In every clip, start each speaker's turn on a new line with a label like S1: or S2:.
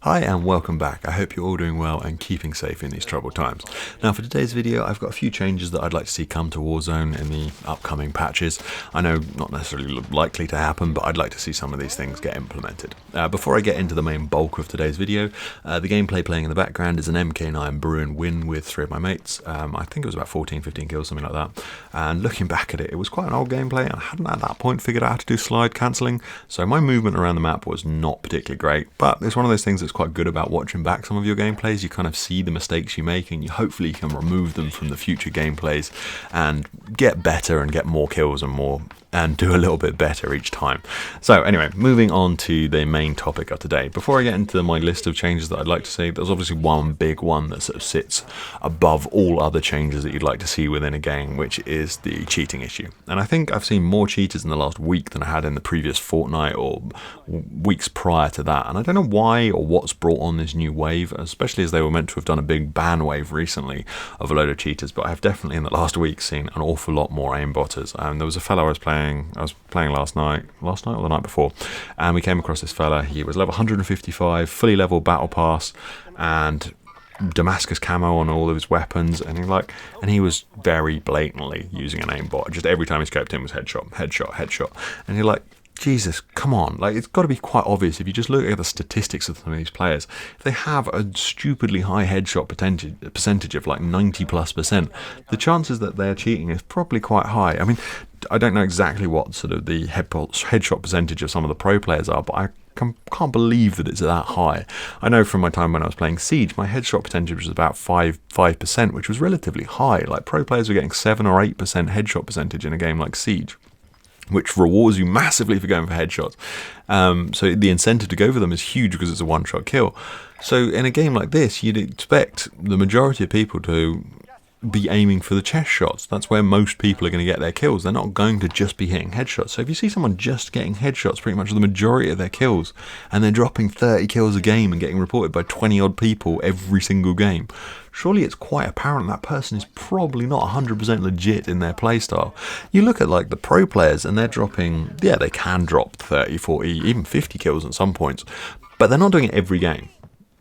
S1: Hi and welcome back. I hope you're all doing well and keeping safe in these troubled times. Now for today's video I've got a few changes that I'd like to see come to Warzone in the upcoming patches. I know not necessarily likely to happen, but I'd like to see some of these things get implemented. Before I get into the main bulk of today's video, the gameplay playing in the background is an MK9 Bruin win with 3 of my mates. I think it was about 14-15 kills, something like that. And looking back at it, it was quite an old gameplay and I hadn't at that point figured out how to do slide cancelling, so my movement around the map was not particularly great, but it's one of those things that's quite good about watching back some of your gameplays. You kind of see the mistakes you make and you hopefully can remove them from the future gameplays and get better and get more kills and do a little bit better each time. So anyway, moving on to the main topic of today. Before I get into my list of changes that I'd like to see, there's obviously one big one that sort of sits above all other changes that you'd like to see within a game, which is the cheating issue. And I think I've seen more cheaters in the last week than I had in the previous fortnight or weeks prior to that. And I don't know why or what's brought on this new wave, especially as they were meant to have done a big ban wave recently of a load of cheaters, but I have definitely in the last week seen an awful lot more aimbotters. There was a fellow I was playing last night or the night before, and we came across this fella. He was level 155, fully level battle pass, and Damascus camo on all of his weapons, and he was very blatantly using an aimbot. Just every time he scoped in was headshot, and you're like, Jesus, come on. Like, it's got to be quite obvious if you just look at the statistics of some of these players. If they have a stupidly high headshot percentage of like 90+%, the chances that they're cheating is probably quite high. I mean, I don't know exactly what sort of the headshot percentage of some of the pro players are, but I can't believe that it's that high. I know from my time when I was playing Siege, my headshot percentage was about 5%, which was relatively high. Like, pro players were getting 7 or 8% headshot percentage in a game like Siege, which rewards you massively for going for headshots. So the incentive to go for them is huge because it's a one-shot kill. So in a game like this, you'd expect the majority of people to be aiming for the chest shots. That's where most people are going to get their kills. They're not going to just be hitting headshots. So if you see someone just getting headshots pretty much the majority of their kills, and they're dropping 30 kills a game and getting reported by 20 odd people every single game, surely it's quite apparent that person is probably not 100% legit in their playstyle. You look at like the pro players and they're dropping, yeah, they can drop 30, 40, even 50 kills at some points, but they're not doing it every game.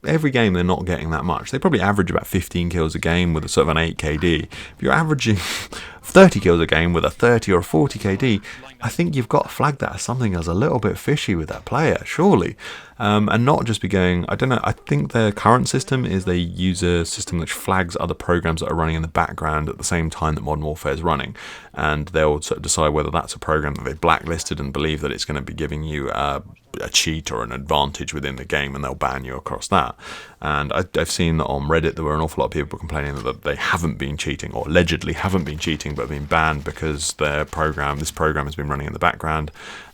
S1: Every game they're not getting that much. They probably average about 15 kills a game with a sort of an 8 KD. If you're averaging 30 kills a game with a 30 or a 40 KD, I think you've got to flag that as something that's a little bit fishy with that player, surely. And not just be going, I don't know, I think their current system is they use a system which flags other programs that are running in the background at the same time that Modern Warfare is running. And they'll sort of decide whether that's a program that they've blacklisted and believe that it's going to be giving you a cheat or an advantage within the game, and they'll ban you across that. And I've seen that on Reddit there were an awful lot of people complaining that they haven't been cheating, or allegedly haven't been cheating, but been banned because this program has been running in the background,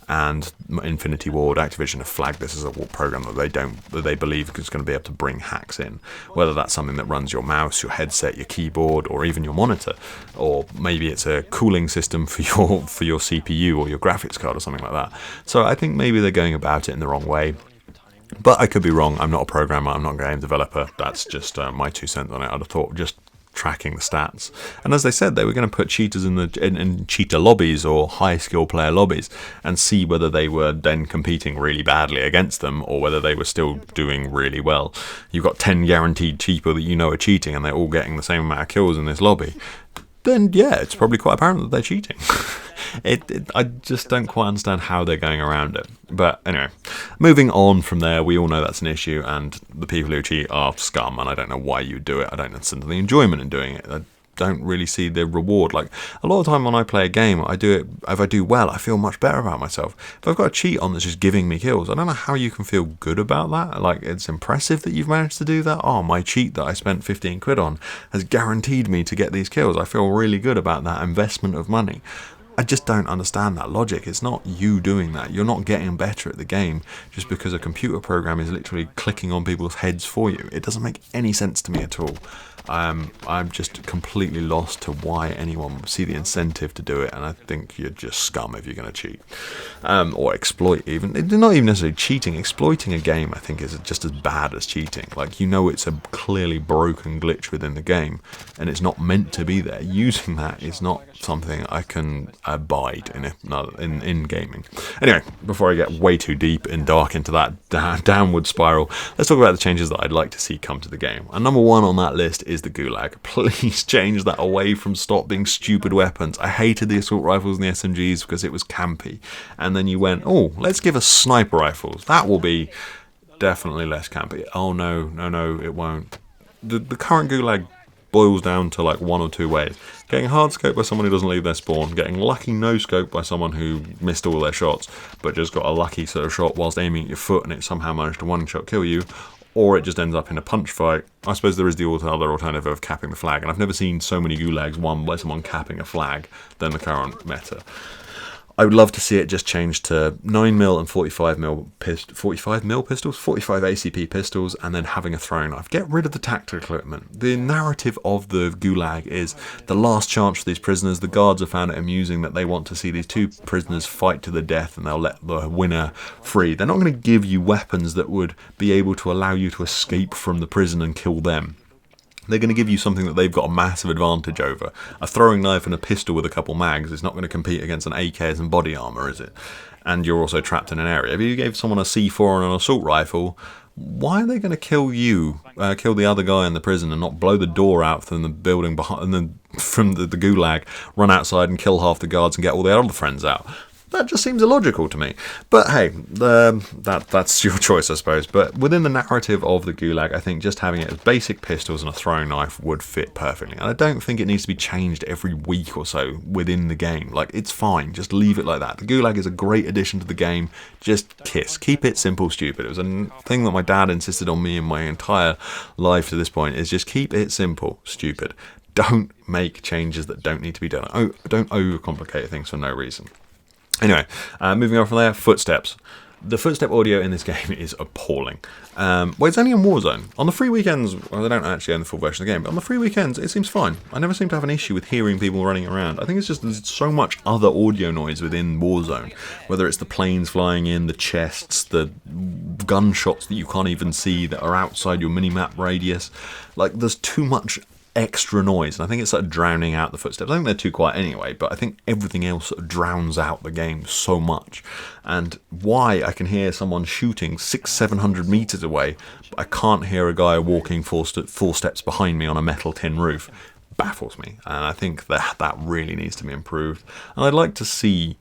S1: and Infinity Ward, Activision have flagged this as a program that they believe is going to be able to bring hacks in, whether that's something that runs your mouse, your headset, your keyboard, or even your monitor, or maybe it's a cooling system for your CPU or your graphics card or something like that. So I think maybe they're going about it in the wrong way. But I could be wrong. I'm not a programmer, I'm not a game developer. That's just my 2 cents on it. I'd have thought just tracking the stats. And as they said, they were going to put cheaters in cheater lobbies or high skill player lobbies and see whether they were then competing really badly against them or whether they were still doing really well. You've got 10 guaranteed people that you know are cheating and they're all getting the same amount of kills in this lobby. Then yeah, it's probably quite apparent that they're cheating. I just don't quite understand how they're going around it. But anyway, moving on from there, we all know that's an issue, and the people who cheat are scum, and I don't know why you do it. I don't understand the enjoyment in doing it. I don't really see the reward. Like, a lot of the time when I play a game, I do it, if I do well, I feel much better about myself. If I've got a cheat on that's just giving me kills, I don't know how you can feel good about that. Like, it's impressive that you've managed to do that. Oh, my cheat that I spent 15 quid on has guaranteed me to get these kills. I feel really good about that investment of money. I just don't understand that logic. It's not you doing that. You're not getting better at the game just because a computer program is literally clicking on people's heads for you. It doesn't make any sense to me at all. I'm just completely lost to why anyone would see the incentive to do it, and I think you're just scum if you're going to cheat. Or exploit even. Not even necessarily cheating. Exploiting a game, I think, is just as bad as cheating. Like, you know it's a clearly broken glitch within the game, and it's not meant to be there. Using that is not something I can abide in gaming. Anyway, before I get way too deep and dark into that downward spiral, let's talk about the changes that I'd like to see come to the game. And number one on that list is the Gulag. Please change that away from stop being stupid weapons. I hated the assault rifles and the SMGs because it was campy. And then you went, oh, let's give us sniper rifles. That will be definitely less campy. Oh no, it won't. The current Gulag boils down to like one or two ways. Getting hard scoped by someone who doesn't leave their spawn, getting lucky no scope by someone who missed all their shots, but just got a lucky sort of shot whilst aiming at your foot and it somehow managed to one shot kill you, or it just ends up in a punch fight. I suppose there is the other alternative of capping the flag, and I've never seen so many Gulags won by someone capping a flag than the current meta. I would love to see it just change to 9mm and 45mm pistols, 45 ACP pistols, and then having a throwing knife. Get rid of the tactical equipment. The narrative of the Gulag is the last chance for these prisoners. The guards have found it amusing that they want to see these two prisoners fight to the death and they'll let the winner free. They're not going to give you weapons that would be able to allow you to escape from the prison and kill them. They're going to give you something that they've got a massive advantage over. A throwing knife and a pistol with a couple mags is not going to compete against an encase and body armour, is it? And you're also trapped in an area. If you gave someone a C4 and an assault rifle, why are they going to kill you, kill the other guy in the prison and not blow the door out from the building behind, and then from the Gulag, run outside and kill half the guards and get all their other friends out? That just seems illogical to me. But hey, that's your choice, I suppose. But within the narrative of the Gulag, I think just having it as basic pistols and a throwing knife would fit perfectly. And I don't think it needs to be changed every week or so within the game. Like, it's fine. Just leave it like that. The Gulag is a great addition to the game. Just kiss. Keep it simple, stupid. It was a thing that my dad insisted on me in my entire life to this point, is just keep it simple, stupid. Don't make changes that don't need to be done. Don't overcomplicate things for no reason. Anyway, moving on from there, footsteps. The footstep audio in this game is appalling. Well, it's only in Warzone. On the free weekends, well, they don't actually own the full version of the game, but on the free weekends, it seems fine. I never seem to have an issue with hearing people running around. I think it's just there's so much other audio noise within Warzone. Whether it's the planes flying in, the chests, the gunshots that you can't even see that are outside your mini-map radius. Like, there's too much extra noise, and I think it's sort of drowning out the footsteps. I think they're too quiet anyway, but I think everything else sort of drowns out the game so much. And why I can hear someone shooting 600-700 meters away, but I can't hear a guy walking four steps behind me on a metal tin roof, baffles me. And I think that really needs to be improved. And I'd like to see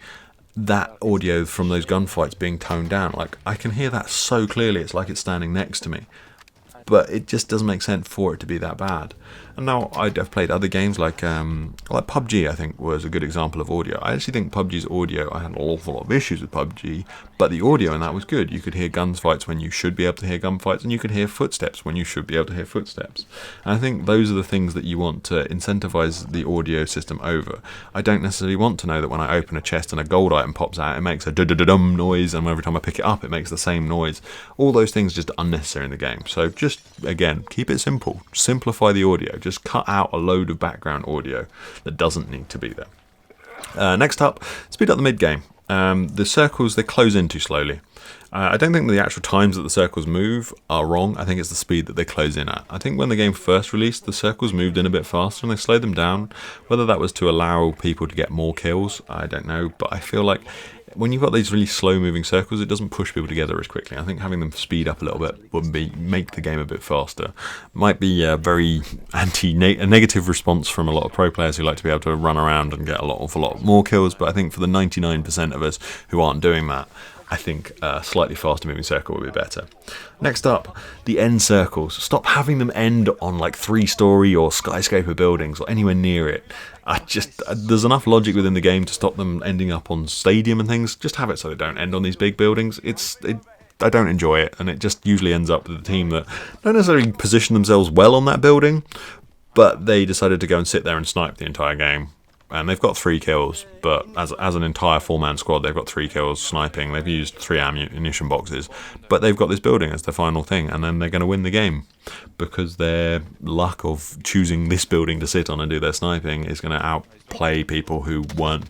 S1: that audio from those gunfights being toned down. Like, I can hear that so clearly, it's like it's standing next to me. But it just doesn't make sense for it to be that bad. And now I've played other games like PUBG, I think, was a good example of audio. I actually think PUBG's audio, I had an awful lot of issues with PUBG, but the audio in that was good. You could hear gunfights when you should be able to hear gunfights, and you could hear footsteps when you should be able to hear footsteps. And I think those are the things that you want to incentivize the audio system over. I don't necessarily want to know that when I open a chest and a gold item pops out, it makes a dum noise, and every time I pick it up, it makes the same noise. All those things are just unnecessary in the game. So just, again, keep it simple. Simplify the audio. Just cut out a load of background audio that doesn't need to be there. Next up, speed up the mid game. The circles, they close in too slowly. I don't think the actual times that the circles move are wrong. I think it's the speed that they close in at. I think when the game first released, the circles moved in a bit faster and they slowed them down. Whether that was to allow people to get more kills, I don't know. But I feel like when you've got these really slow moving circles, it doesn't push people together as quickly. I think having them speed up a little bit would make the game a bit faster. Might be a very negative response from a lot of pro players who like to be able to run around and get a lot more kills, but I think for the 99% of us who aren't doing that, I think a slightly faster moving circle would be better. Next up, the end circles. Stop having them end on like 3-story or skyscraper buildings or anywhere near it. There's enough logic within the game to stop them ending up on stadium and things. Just have it so they don't end on these big buildings. I don't enjoy it, and it just usually ends up with a team that don't necessarily position themselves well on that building, but they decided to go and sit there and snipe the entire game. And they've got 3 kills, but as an entire 4-man squad, they've got 3 kills sniping. They've used 3 ammunition boxes, but they've got this building as their final thing, and then they're going to win the game because their luck of choosing this building to sit on and do their sniping is going to outplay people who were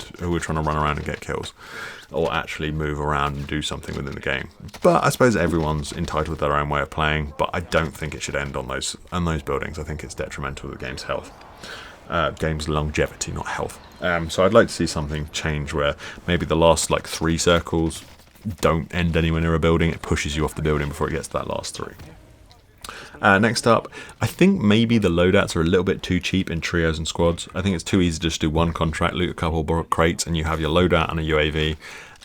S1: trying to run around and get kills or actually move around and do something within the game. But I suppose everyone's entitled to their own way of playing, but I don't think it should end on those buildings. I think it's detrimental to the game's health. game's longevity, not health. So I'd like to see something change where maybe the last like 3 circles don't end anywhere near a building. It pushes you off the building before it gets to that last 3. Next up, I think maybe the loadouts are a little bit too cheap in trios and squads. I think it's too easy to just do one contract, loot a couple crates, and you have your loadout and a UAV,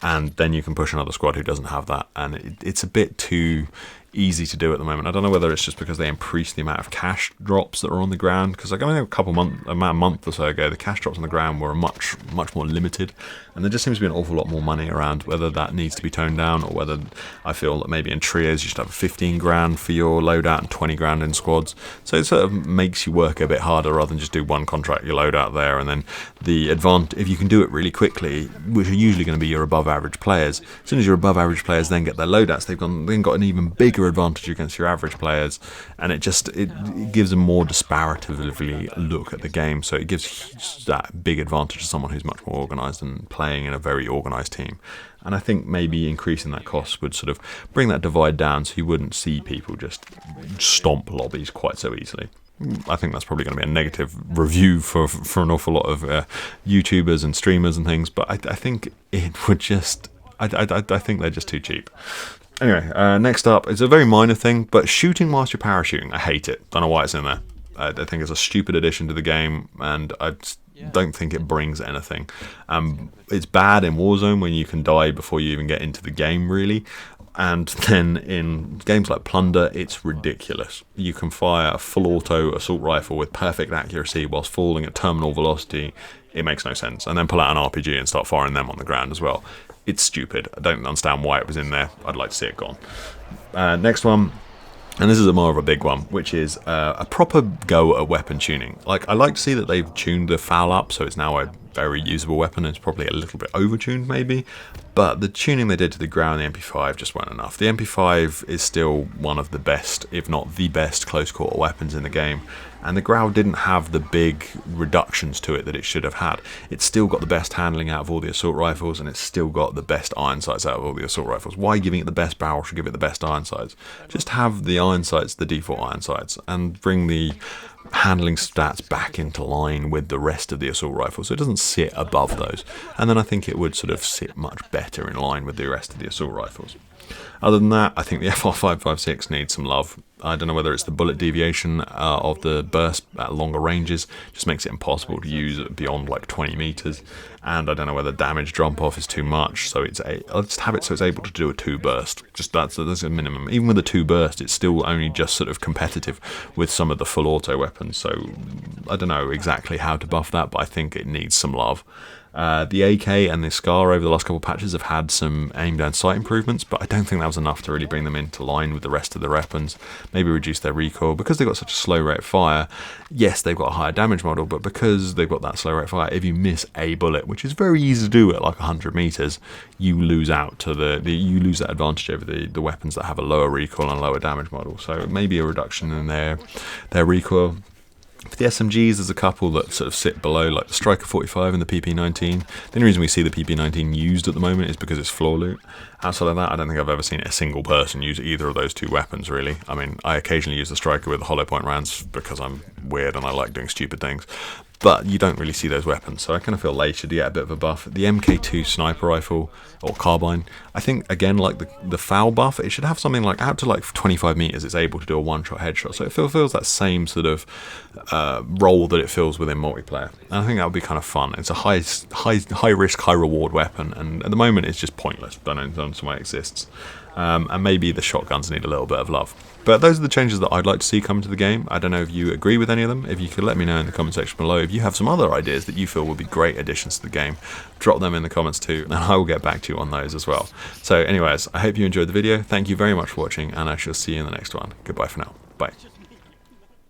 S1: and then you can push another squad who doesn't have that. And it's a bit too easy to do at the moment. I don't know whether it's just because they increased the amount of cash drops that are on the ground, because like, I mean, a month or so ago, the cash drops on the ground were much more limited, and there just seems to be an awful lot more money around. Whether that needs to be toned down, or whether I feel that maybe in trios you should have 15 grand for your loadout and 20 grand in squads, so it sort of makes you work a bit harder rather than just do one contract, your loadout there, and then the advantage, if you can do it really quickly, which are usually going to be your above average players, as soon as your above average players then get their loadouts, they've then got an even bigger advantage against your average players, and it gives a more disparatively look at the game, so it gives that big advantage to someone who's much more organised and playing in a very organised team. And I think maybe increasing that cost would sort of bring that divide down, so you wouldn't see people just stomp lobbies quite so easily. I think that's probably going to be a negative review for an awful lot of YouTubers and streamers and things, but I think it would just I think they're just too cheap. Anyway, next up, it's a very minor thing, but shooting whilst you're parachuting, I hate it. Don't know why it's in there. I think it's a stupid addition to the game, and I don't think it brings anything. It's bad in Warzone when you can die before you even get into the game, really. And then in games like Plunder, it's ridiculous. You can fire a full auto assault rifle with perfect accuracy whilst falling at terminal velocity. It makes no sense. And then pull out an RPG and start firing them on the ground as well. It's stupid. I don't understand why it was in there. I'd like to see it gone. Next one, and this is more of a big one, which is a proper go at weapon tuning. Like, I like to see that they've tuned the FAL up, so it's now a very usable weapon. It's probably a little bit over-tuned maybe, but the tuning they did to the Grau and the MP5 just weren't enough. The MP5 is still one of the best, if not the best, close quarter weapons in the game, and the Grau didn't have the big reductions to it that it should have had. It's still got the best handling out of all the assault rifles, and it's still got the best iron sights out of all the assault rifles. Why giving it the best barrel should give it the best iron sights? Just have the iron sights, the default iron sights, and bring the handling stats back into line with the rest of the assault rifle, so it doesn't sit above those, and then I think it would sort of sit much better in line with the rest of the assault rifles. Other than that, I think the FR556 needs some love. I don't know whether it's the bullet deviation of the burst at longer ranges, just makes it impossible to use beyond like 20 meters, and I don't know whether damage drop off is too much, so I'll just have it so it's able to do a 2 burst. Just that's a minimum. Even with a 2 burst, it's still only just sort of competitive with some of the full auto weapons, so I don't know exactly how to buff that, but I think it needs some love. The AK and the SCAR over the last couple of patches have had some aim down sight improvements, but I don't think that was enough to really bring them into line with the rest of the weapons. Maybe reduce their recoil. Because they've got such a slow rate of fire, yes, they've got a higher damage model, but because they've got that slow rate of fire, if you miss a bullet, which is very easy to do at like 100 meters, you lose out to you lose that advantage over the weapons that have a lower recoil and lower damage model. So maybe a reduction in their recoil. For the SMGs, there's a couple that sort of sit below, like the Striker 45 and the PP19. The only reason we see the PP19 used at the moment is because it's floor loot. Outside of that, I don't think I've ever seen a single person use either of those 2 weapons, really. I mean, I occasionally use the Striker with the hollow point rounds because I'm weird and I like doing stupid things. But you don't really see those weapons, so I kind of feel they should get a bit of a buff. The MK2 sniper rifle, or carbine, I think, again, like the FAL buff, it should have something like out to like 25 meters, it's able to do a one-shot headshot. So it feels that same sort of role that it fills within multiplayer. And I think that would be kind of fun. It's a high risk, high reward weapon, and at the moment it's just pointless, but I don't understand why it exists. And maybe the shotguns need a little bit of love. But those are the changes that I'd like to see come to the game. I don't know if you agree with any of them. If you could let me know in the comment section below. If you have some other ideas that you feel would be great additions to the game, drop them in the comments too, and I will get back to you on those as well. So anyways, I hope you enjoyed the video. Thank you very much for watching, and I shall see you in the next one. Goodbye for now. Bye.